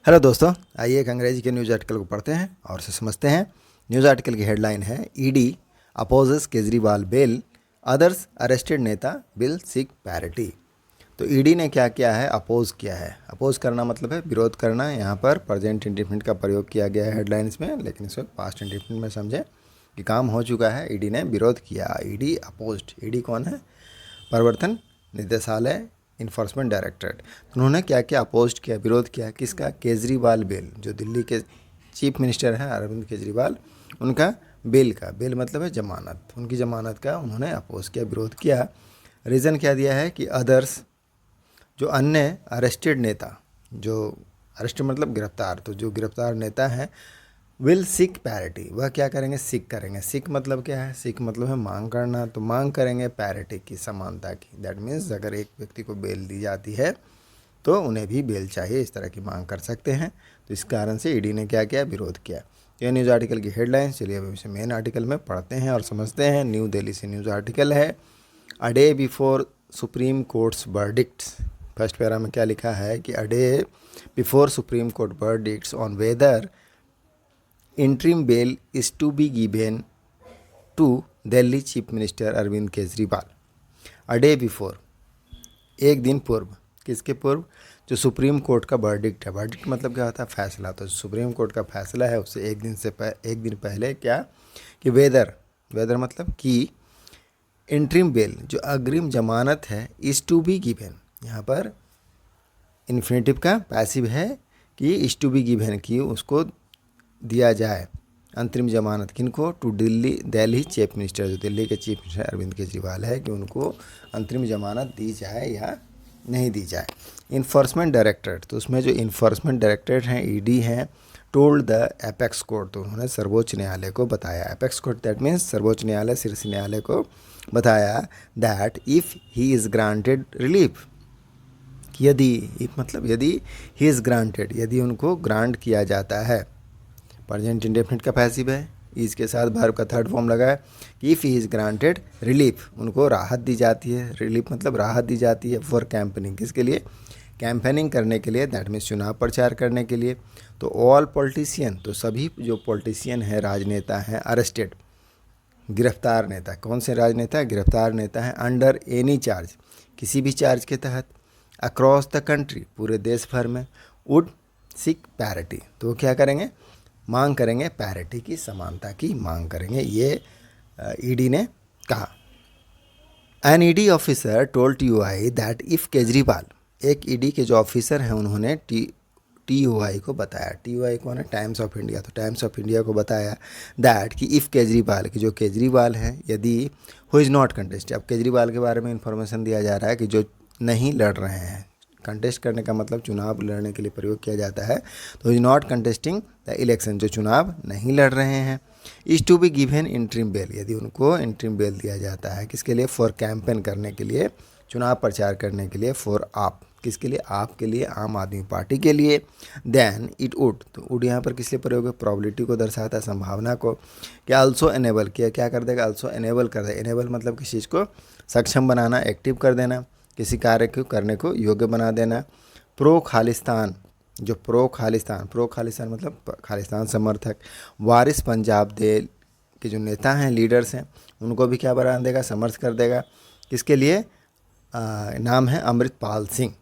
Hello दोस्तों, आइए एक अंग्रेजी के न्यूज़ आर्टिकल को पढ़ते हैं और उसे समझते हैं। न्यूज़ आर्टिकल की हेडलाइन है ED opposes Kejriwal bail, others arrested neta bill seek parity. तो ईडी ने क्या किया है? अपोज किया है। अपोज करना मतलब है विरोध करना। यहाँ पर प्रेजेंट इंडेफिनिट का प्रयोग किया गया है हेडलाइंस में, लेकिन इसको पास्ट इंडेफिनिट में समझें कि काम हो चुका है। ईडी ने विरोध किया। ED opposed. ईडी कौन है? प्रवर्तन निदेशालय, इन्फोर्समेंट डायरेक्टरेट। उन्होंने क्या किया? अपोज किया, विरोध किया। किसका? केजरीवाल बिल, जो दिल्ली के चीफ मिनिस्टर हैं अरविंद केजरीवाल, उनका बिल का। बिल मतलब है जमानत, उनकी जमानत का उन्होंने अपोज किया, विरोध किया। रीज़न क्या दिया है कि अदर्स, जो अन्य अरेस्टेड नेता, जो अरेस्ट मतलब गिरफ्तार, तो जो गिरफ्तार नेता हैं विल सिक पैरिटी, वह क्या करेंगे? सिक करेंगे। सिक मतलब क्या है? सिक मतलब है मांग करना, तो मांग करेंगे पैरिटी की, समानता की। दैट मीन्स अगर एक व्यक्ति को बेल दी जाती है तो उन्हें भी बेल चाहिए, इस तरह की मांग कर सकते हैं। तो इस कारण से ईडी ने क्या किया? विरोध किया। यह न्यूज़ आर्टिकल की हेडलाइन। चलिए अब इसे मेन आर्टिकल में पढ़ते हैं और समझते हैं। न्यू दिल्ली से न्यूज़ आर्टिकल है, a day before supreme courts verdicts. First para में क्या लिखा है कि a day before supreme court verdicts on whether interim bail is to be given to Delhi Chief Minister Arvind Kejriwal. A day before, एक दिन पूर्व। किसके पूर्व? जो सुप्रीम कोर्ट का वर्डिक्ट है। वर्डिक्ट मतलब क्या होता है? फैसला। तो सुप्रीम कोर्ट का फैसला है, उससे एक दिन पहले क्या कि वेदर मतलब कि इंटरिम बेल, जो अग्रिम जमानत है, इज टू बी गिवन। यहाँ पर इन्फिनेटिव का पैसिव है कि इज टू बी गिवन, कि उसको दिया जाए अंतरिम जमानत। किनको? टू दिल्ली चीफ मिनिस्टर, जो दिल्ली के चीफ मिनिस्टर अरविंद केजरीवाल है, कि उनको अंतरिम जमानत दी जाए या नहीं दी जाए। इन्फोर्समेंट डायरेक्टरेट, तो उसमें जो इन्फोर्समेंट डायरेक्टरेट हैं, ईडी हैं, टोल्ड द एपेक्स कोर्ट, तो उन्होंने सर्वोच्च न्यायालय को बताया। एपेक्स कोर्ट दैट मीन्स सर्वोच्च न्यायालय, शीर्ष न्यायालय को बताया that if he is granted relief, यदि, इफ मतलब यदि, ही इज़ ग्रांटेड, यदि उनको ग्रांट किया जाता है। प्रेजेंट इंडेफिनिट का पैसिव है, इज के साथ वर्ब का थर्ड फॉर्म लगा है कि if he is granted relief, उनको राहत दी जाती है। रिलीफ मतलब राहत दी जाती है फॉर कैंपेनिंग। किसके लिए? कैंपेनिंग करने के लिए, दैट मीन्स चुनाव प्रचार करने के लिए। तो ऑल पॉलिटिशियन, तो सभी जो पॉलिटिशियन हैं, राजनेता हैं, अरेस्टेड, गिरफ्तार नेता। कौन से राजनेता? गिरफ्तार नेता हैं। अंडर एनी चार्ज, किसी भी चार्ज के तहत, अक्रॉस द कंट्री, पूरे देश भर में, वुड सिक पैरिटी, तो क्या करेंगे? मांग करेंगे पैरिटी की, समानता की मांग करेंगे। ये ईडी ने कहा। An ED officer told TOI that if Kejriwal, एक ईडी के जो ऑफिसर हैं उन्होंने टीओआई को बताया। टीओआई कौन है? Times of India. तो टाइम्स ऑफ इंडिया को बताया दैट कि इफ़ केजरीवाल, कि जो केजरीवाल हैं, यदि हु इज़ नॉट कंटेस्ट, अब केजरीवाल के बारे में इंफॉर्मेशन दिया जा रहा है कि जो नहीं लड़ रहे हैं। कंटेस्ट करने का मतलब चुनाव लड़ने के लिए प्रयोग किया जाता है। तो is not contesting the election, जो चुनाव नहीं लड़ रहे हैं। Is to be given interim bail, यदि उनको इंटरिम बेल दिया जाता है। किसके लिए? फॉर कैंपेन करने के लिए, चुनाव प्रचार करने के लिए। फॉर आप, किसके लिए? आपके लिए, आम आदमी पार्टी के लिए। देन इट वुड, तो वुड यहाँ पर किस लिए प्रयोग है? प्रोबेबिलिटी को दर्शाता है, संभावना को। क्या? आल्सो एनेबल किया, क्या कर देगा? आल्सो एनेबल कर देगा। एनेबल मतलब किसी चीज़ को सक्षम बनाना, एक्टिव कर देना, किसी कार्य को करने को योग्य बना देना। प्रो खालिस्तान, जो प्रो खालिस्तान मतलब खालिस्तान समर्थक। वारिस पंजाब दे के जो नेता हैं, लीडर्स हैं, उनको भी क्या बना देगा? समर्थ कर देगा। किसके लिए? नाम है Amritpal Singh.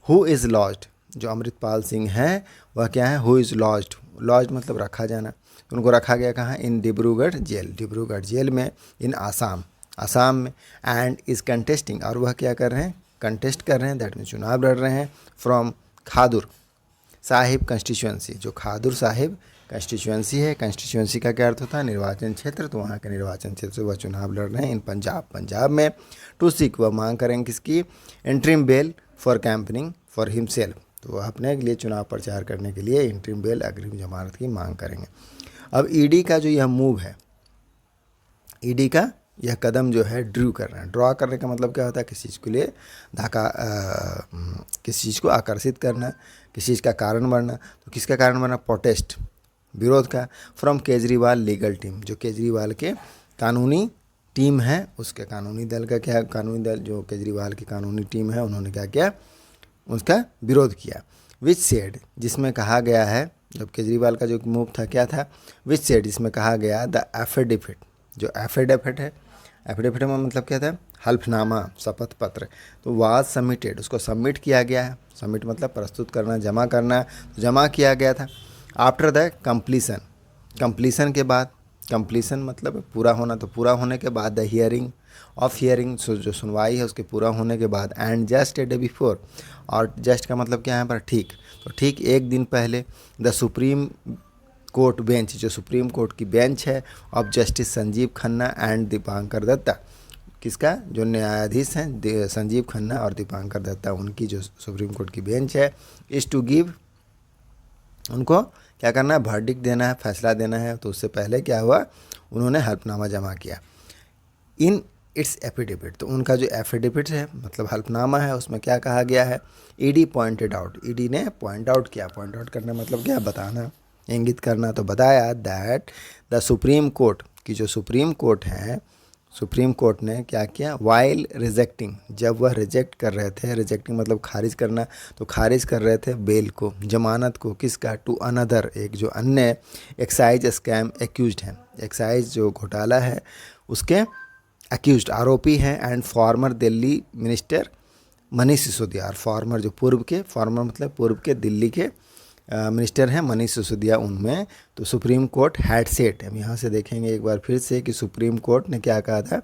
Who is lodged, जो अमृतपाल सिंह हैं वह क्या है? Who is lodged. लॉज्ड मतलब रखा जाना। उनको रखा गया कहाँ? इन डिब्रूगढ़ जेल, डिब्रूगढ़ जेल में, इन आसाम में। एंड इज़ कंटेस्टिंग, और वह क्या कर रहे हैं? कंटेस्ट कर रहे हैं, दैट मीन्स चुनाव लड़ रहे हैं। फ्रॉम खादुर साहिब कंस्टिट्यूंसी, जो खादुर साहिब कंस्टिट्यूंसी है। कंस्टिट्यूंसी का क्या अर्थ होता है? निर्वाचन क्षेत्र। तो वहाँ के निर्वाचन क्षेत्र से वह चुनाव लड़ रहे हैं इन पंजाब में। टू सीक, वह मांग करेंगे किसकी? Interim bell for campaigning for himself, तो वह अपने लिए चुनाव प्रचार करने के लिए इंटरिम बेल, अग्रिम जमानत की मांग करेंगे। अब ईडी का जो यह मूव है, ईडी का यह कदम जो है ड्रू कर रहे हैं। ड्रॉ करने का मतलब क्या होता है? किसी चीज़ के लिए किसी चीज़ को आकर्षित करना, किसी चीज़ का कारण बनना। तो किसका कारण बना? प्रोटेस्ट, विरोध का। फ्रॉम केजरीवाल लीगल टीम, जो केजरीवाल के कानूनी टीम है, उसके कानूनी दल का क्या? कानूनी दल जो केजरीवाल की कानूनी टीम है, उन्होंने क्या किया? उसका विरोध किया। विच सेड, जिसमें कहा गया है, जब केजरीवाल का जो मूव था क्या था, विच सेड जिसमें कहा गया द एफिडेविट, जो एफिडेविट है, एफिडेविट में मतलब क्या था, हल्फनामा, शपथ पत्र, तो वाज सबमिटेड, उसको सबमिट किया गया है, सबमिट मतलब प्रस्तुत करना, जमा करना, तो जमा किया गया था। आफ्टर द कंप्लीसन, कंप्लीसन के बाद, कंप्लीसन मतलब पूरा होना, तो पूरा होने के बाद द हियरिंग ऑफ हियरिंग, जो सुनवाई है उसके पूरा होने के बाद, and just a day before, और जस्ट का मतलब क्या है यहाँ पर, ठीक, तो ठीक एक दिन पहले, द सुप्रीम कोर्ट बेंच, जो सुप्रीम कोर्ट की बेंच है, of justice Sanjiv Khanna and Dipankar Datta, किसका, जो न्यायाधीश हैं संजीव खन्ना और दीपांकर दत्ता, उनकी जो सुप्रीम कोर्ट की बेंच है, इज़ टू गिव, उनको क्या करना है, वर्डिक्ट देना है, फैसला देना है। तो उससे पहले क्या हुआ, उन्होंने हल्फनामा जमा किया इन इट्स एफिडेविट, तो उनका जो एफिडेविट है मतलब हल्फनामा है, उसमें क्या कहा गया है, ईडी पॉइंटेड आउट, ईडी ने पॉइंट आउट किया, पॉइंट आउट करना मतलब क्या, बताना, इंगित करना, तो बताया दैट द सुप्रीम कोर्ट की, जो सुप्रीम कोर्ट है, सुप्रीम कोर्ट ने क्या किया, वाइल रिजेक्टिंग, जब वह रिजेक्ट कर रहे थे, रिजेक्टिंग मतलब खारिज करना, तो खारिज कर रहे थे बेल को, जमानत को, किसका, टू अनदर, एक जो अन्य एक्साइज स्कैम एक्यूज्ड हैं, एक्साइज जो घोटाला है उसके एक्यूज्ड, आरोपी हैं, and farmer Delhi minister Manish Sisodia, और फॉर्मर जो पूर्व के, फॉर्मर मतलब पूर्व के दिल्ली के मिनिस्टर हैं मनीष सिसोदिया, उनमें, तो सुप्रीम कोर्ट हैड सेट, हम यहाँ से देखेंगे एक बार फिर से कि सुप्रीम कोर्ट ने क्या कहा था,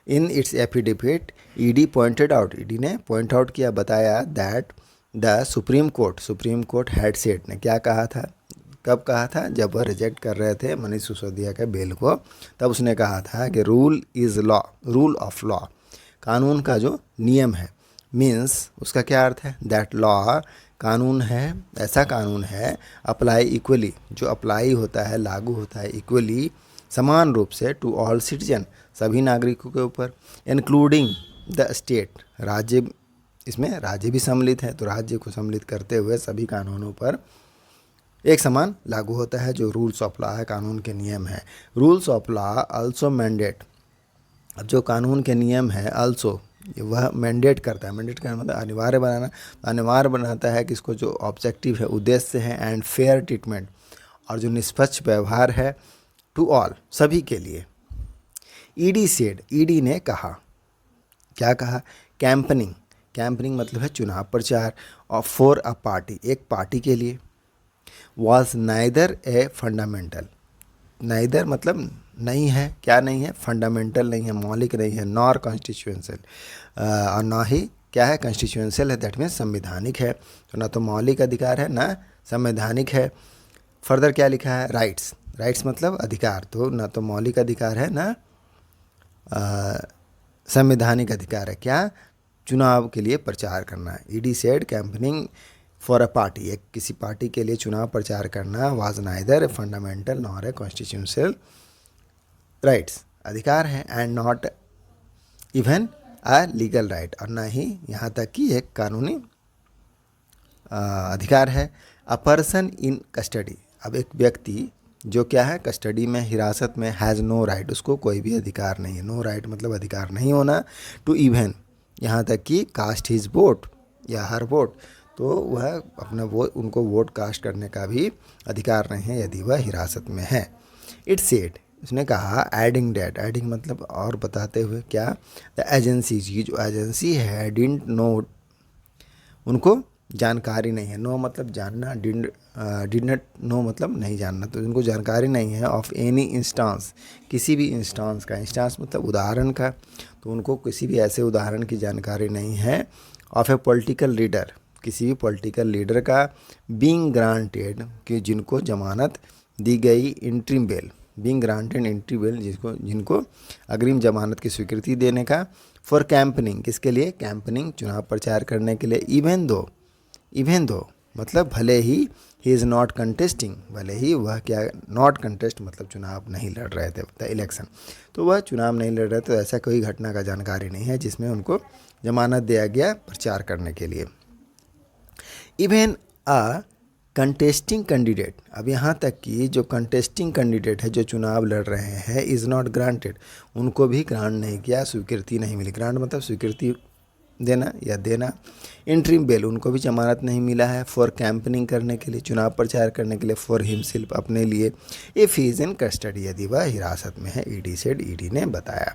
in its affidavit ED pointed out, ED ने पॉइंट आउट किया, बताया that the supreme court had set ने क्या कहा था, कब कहा था, जब वह रिजेक्ट कर रहे थे मनीष सिसोदिया के बेल को, तब उसने कहा था कि rule is law, rule of law, कानून का जो नियम है, मीन्स उसका क्या अर्थ है, दैट लॉ, कानून है, ऐसा कानून है, अप्लाई इक्वली, जो अप्लाई होता है, लागू होता है, इक्वली, समान रूप से, टू ऑल सिटीजन, सभी नागरिकों के ऊपर, इंक्लूडिंग द स्टेट, राज्य, इसमें राज्य भी सम्मिलित है, तो राज्य को सम्मिलित करते हुए सभी कानूनों पर एक समान लागू होता है, जो रूल्स ऑफ लॉ है, कानून के नियम है। Rules of law also mandate, अब जो कानून के नियम है, आल्सो वह मैंडेट करता है, मैंडेट करना मतलब अनिवार्य बनाना, अनिवार्य बनाता है किसको, जो ऑब्जेक्टिव है, उद्देश्य है, एंड फेयर ट्रीटमेंट, और जो निष्पक्ष व्यवहार है, टू ऑल, सभी के लिए। ईडी सेड, ईडी ने कहा, क्या कहा, कैंपनिंग, कैंपनिंग मतलब है चुनाव प्रचार, और फॉर अ पार्टी, एक पार्टी के लिए, was neither a fundamental, neither मतलब नहीं है, क्या नहीं है, फंडामेंटल नहीं है, मौलिक नहीं है, नॉर कॉन्स्टिट्यूएंशियल, और ना ही क्या है, कॉन्स्टिट्यूएंशियल है, दैट मीन्स संवैधानिक है, तो ना तो मौलिक अधिकार है ना संवैधानिक है। फर्दर क्या लिखा है, राइट्स, राइट्स मतलब अधिकार, तो ना तो मौलिक अधिकार है ना संवैधानिक अधिकार है, क्या, चुनाव के लिए प्रचार करना है। ED said campaigning for a party, एक किसी पार्टी के लिए चुनाव प्रचार करना, was neither fundamental nor a constitutional rights, अधिकार है, and not even a legal right, और ना ही यहाँ तक कि एक कानूनी अधिकार है। अ पर्सन इन कस्टडी, अब एक व्यक्ति जो क्या है, कस्टडी में, हिरासत में, हैज़ नो राइट, उसको कोई भी अधिकार नहीं है, नो राइट मतलब अधिकार नहीं होना, टू इवन, यहाँ तक कि कास्ट हिज वोट, या हर वोट, तो वह अपना वोट, उनको वोट कास्ट करने का भी अधिकार नहीं है यदि वह हिरासत में है। इट सेड, उसने कहा, एडिंग डेट, एडिंग मतलब और बताते हुए, क्या, द एजेंसीज, ये जो एजेंसी है, डिडंट नो, उनको जानकारी नहीं है, नो मतलब जानना, डिड नॉट नो मतलब नहीं जानना, तो उनको जानकारी नहीं है, ऑफ एनी इंस्टांस, किसी भी इंस्टांस का, इंस्टांस मतलब उदाहरण का, तो उनको किसी भी ऐसे उदाहरण की जानकारी नहीं है, ऑफ ए पॉलिटिकल लीडर, किसी भी पॉलिटिकल लीडर का, बीइंग ग्रांटेड, कि जिनको जमानत दी गई, interim bail, being granted interim bail, जिनको अग्रिम जमानत की स्वीकृति देने का, फॉर कैंपनिंग, किसके लिए, कैंपनिंग, चुनाव प्रचार करने के लिए, इवन दो मतलब भले ही, ही इज़ नॉट कंटेस्टिंग, भले ही वह क्या, नॉट कंटेस्ट मतलब चुनाव नहीं लड़ रहे थे, द इलेक्शन, तो वह चुनाव नहीं लड़ रहे, तो ऐसा कोई घटना का जानकारी नहीं है जिसमें उनको जमानत दिया गया प्रचार करने के लिए। इवन अ कंटेस्टिंग कैंडिडेट, अब यहाँ तक कि जो कंटेस्टिंग कैंडिडेट है, जो चुनाव लड़ रहे हैं, इज़ नॉट ग्रांटेड, उनको भी ग्रांट नहीं किया, स्वीकृति नहीं मिली, ग्रांट मतलब स्वीकृति देना या देना। इंटरिम बेल, उनको भी जमानत नहीं मिला है फॉर कैंपेनिंग करने के लिए, चुनाव प्रचार करने के लिए, फॉर हिमसेल्फ, अपने लिए, if he is in custody, यदि वह हिरासत में है, ईडी सेड, ईडी ने बताया।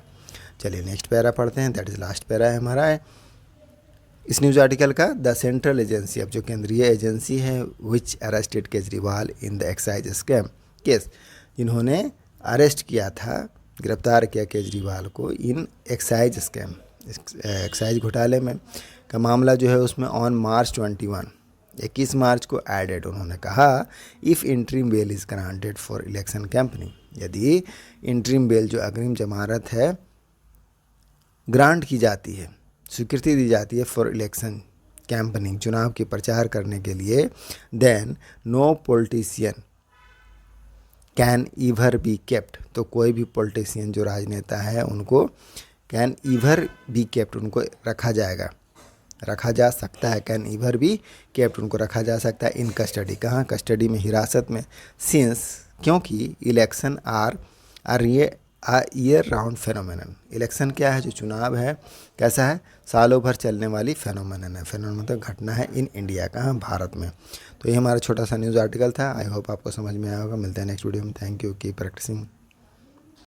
चलिए नेक्स्ट पैरा पढ़ते हैं, दैट इज लास्ट पैरा है हमारा है इस न्यूज़ आर्टिकल का। द सेंट्रल एजेंसी, अब जो केंद्रीय एजेंसी है, which arrested Kejriwal in the excise scam case, जिन्होंने अरेस्ट किया था, गिरफ्तार किया केजरीवाल को इन एक्साइज स्कैम, एक्साइज घोटाले में का मामला जो है उसमें ऑन मार्च 21 मार्च को एडेड, उन्होंने कहा if interim bell is granted for election campaigning, यदि इंटरिम बेल जो अग्रिम जमानत है ग्रांट की जाती है, स्वीकृति दी जाती है फॉर इलेक्शन कैंपेनिंग, चुनाव के प्रचार करने के लिए, then no politician can ever be kept, तो कोई भी पॉलिटिशियन जो राजनेता है उनको कैन ईवर बी केप्ट, उनको रखा जाएगा, रखा जा सकता है, कैन ईवर बी केप्ट, उनको रखा जा सकता है इन कस्टडी, कहाँ, कस्टडी में, हिरासत में, सिंस, क्योंकि election are year round phenomenon, election क्या है, जो चुनाव है कैसा है, सालों भर चलने वाली फेनोमेनन है, फेनोमेनन मतलब घटना है इन इंडिया, कहाँ, भारत में। तो ये हमारा छोटा सा न्यूज़ आर्टिकल था, आई होप आपको समझ में आया होगा। मिलते हैं नेक्स्ट वीडियो में, थैंक यू, कीप प्रैक्टिसिंग।